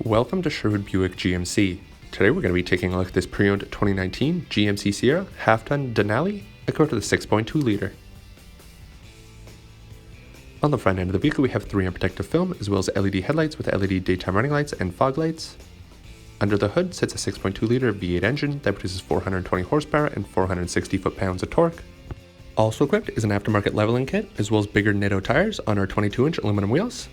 Welcome to Sherwood Buick GMC. Today we're going to be taking a look at this pre-owned 2019 GMC Sierra half-ton Denali equipped with a 6.2 liter. On the front end of the vehicle we have 3M protective film as well as LED headlights with LED daytime running lights and fog lights. Under the hood sits a 6.2 liter V8 engine that produces 420 horsepower and 460 foot-pounds of torque. Also equipped is an aftermarket leveling kit as well as bigger Nitto tires on our 22-inch aluminum wheels.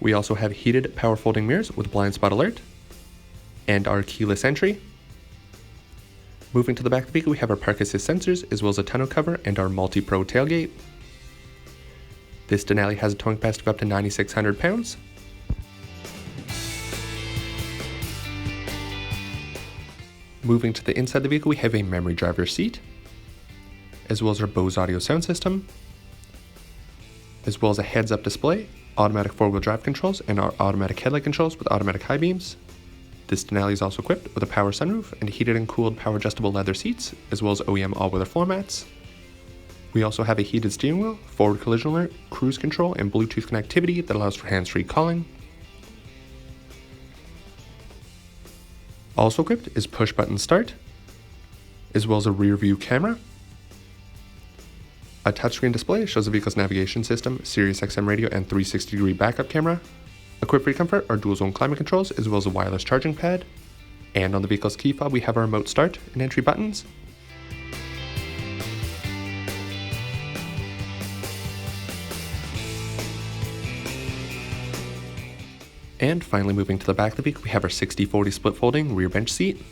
We also have heated power folding mirrors with blind spot alert and our keyless entry. Moving to the back of the vehicle we have our park assist sensors as well as a tonneau cover and our MultiPro tailgate. This Denali has a towing capacity of up to 9,600 pounds. Moving to the inside of the vehicle we have a memory driver's seat as well as our Bose audio sound system, as well as a heads-up display, automatic four-wheel drive controls, and our automatic headlight controls with automatic high beams. This Denali is also equipped with a power sunroof and heated and cooled power adjustable leather seats, as well as OEM all-weather floor mats. We also have a heated steering wheel, forward collision alert, cruise control, and Bluetooth connectivity that allows for hands-free calling. Also equipped is push-button start, as well as a rear-view camera. A touchscreen display shows the vehicle's navigation system, SiriusXM radio, and 360-degree backup camera. Equipped for comfort are dual-zone climate controls as well as a wireless charging pad. And on the vehicle's key fob we have our remote start and entry buttons. And finally moving to the back of the vehicle we have our 60/40 split folding rear bench seat.